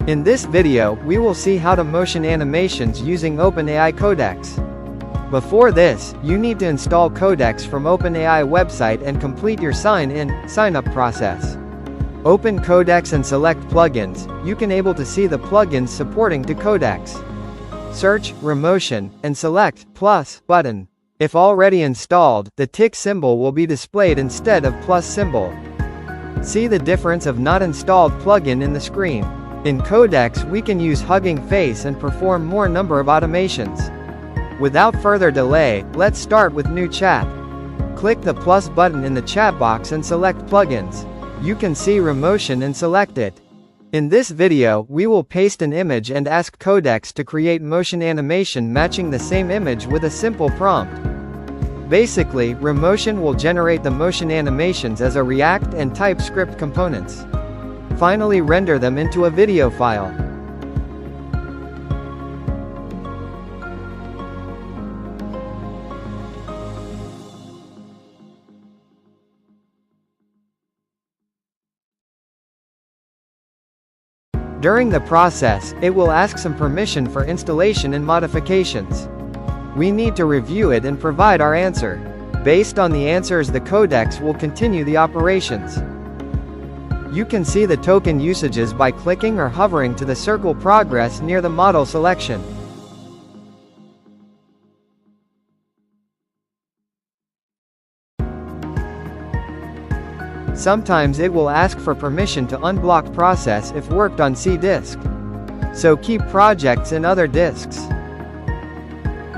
In this video, we will see how to motion animations using OpenAI Codex. Before this, you need to install Codex from OpenAI website and complete your sign-up process. Open Codex and select Plugins. You can able to see the plugins supporting to Codex. Search Remotion and select plus button. If already installed, the tick symbol will be displayed instead of plus symbol. See the difference of not installed plugin in the screen. In Codex we can use Hugging Face and perform more number of automations. Without further delay, let's start with new chat. Click the plus button in the chat box and select Plugins. You can see Remotion and select it. In this video, we will paste an image and ask Codex to create motion animation matching the same image with a simple prompt. Basically, Remotion will generate the motion animations as a React and TypeScript components. Finally render them into a video file. During the process, it will ask some permission for installation and modifications. We need to review it and provide our answer. Based on the answers, the Codex will continue the operations. You can see the token usages by clicking or hovering to the circle progress near the model selection. Sometimes it will ask for permission to unblock process if worked on C disk. So keep projects in other disks.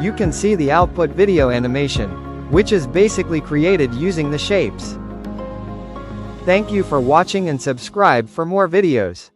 You can see the output video animation, which is basically created using the shapes. Thank you for watching and subscribe for more videos.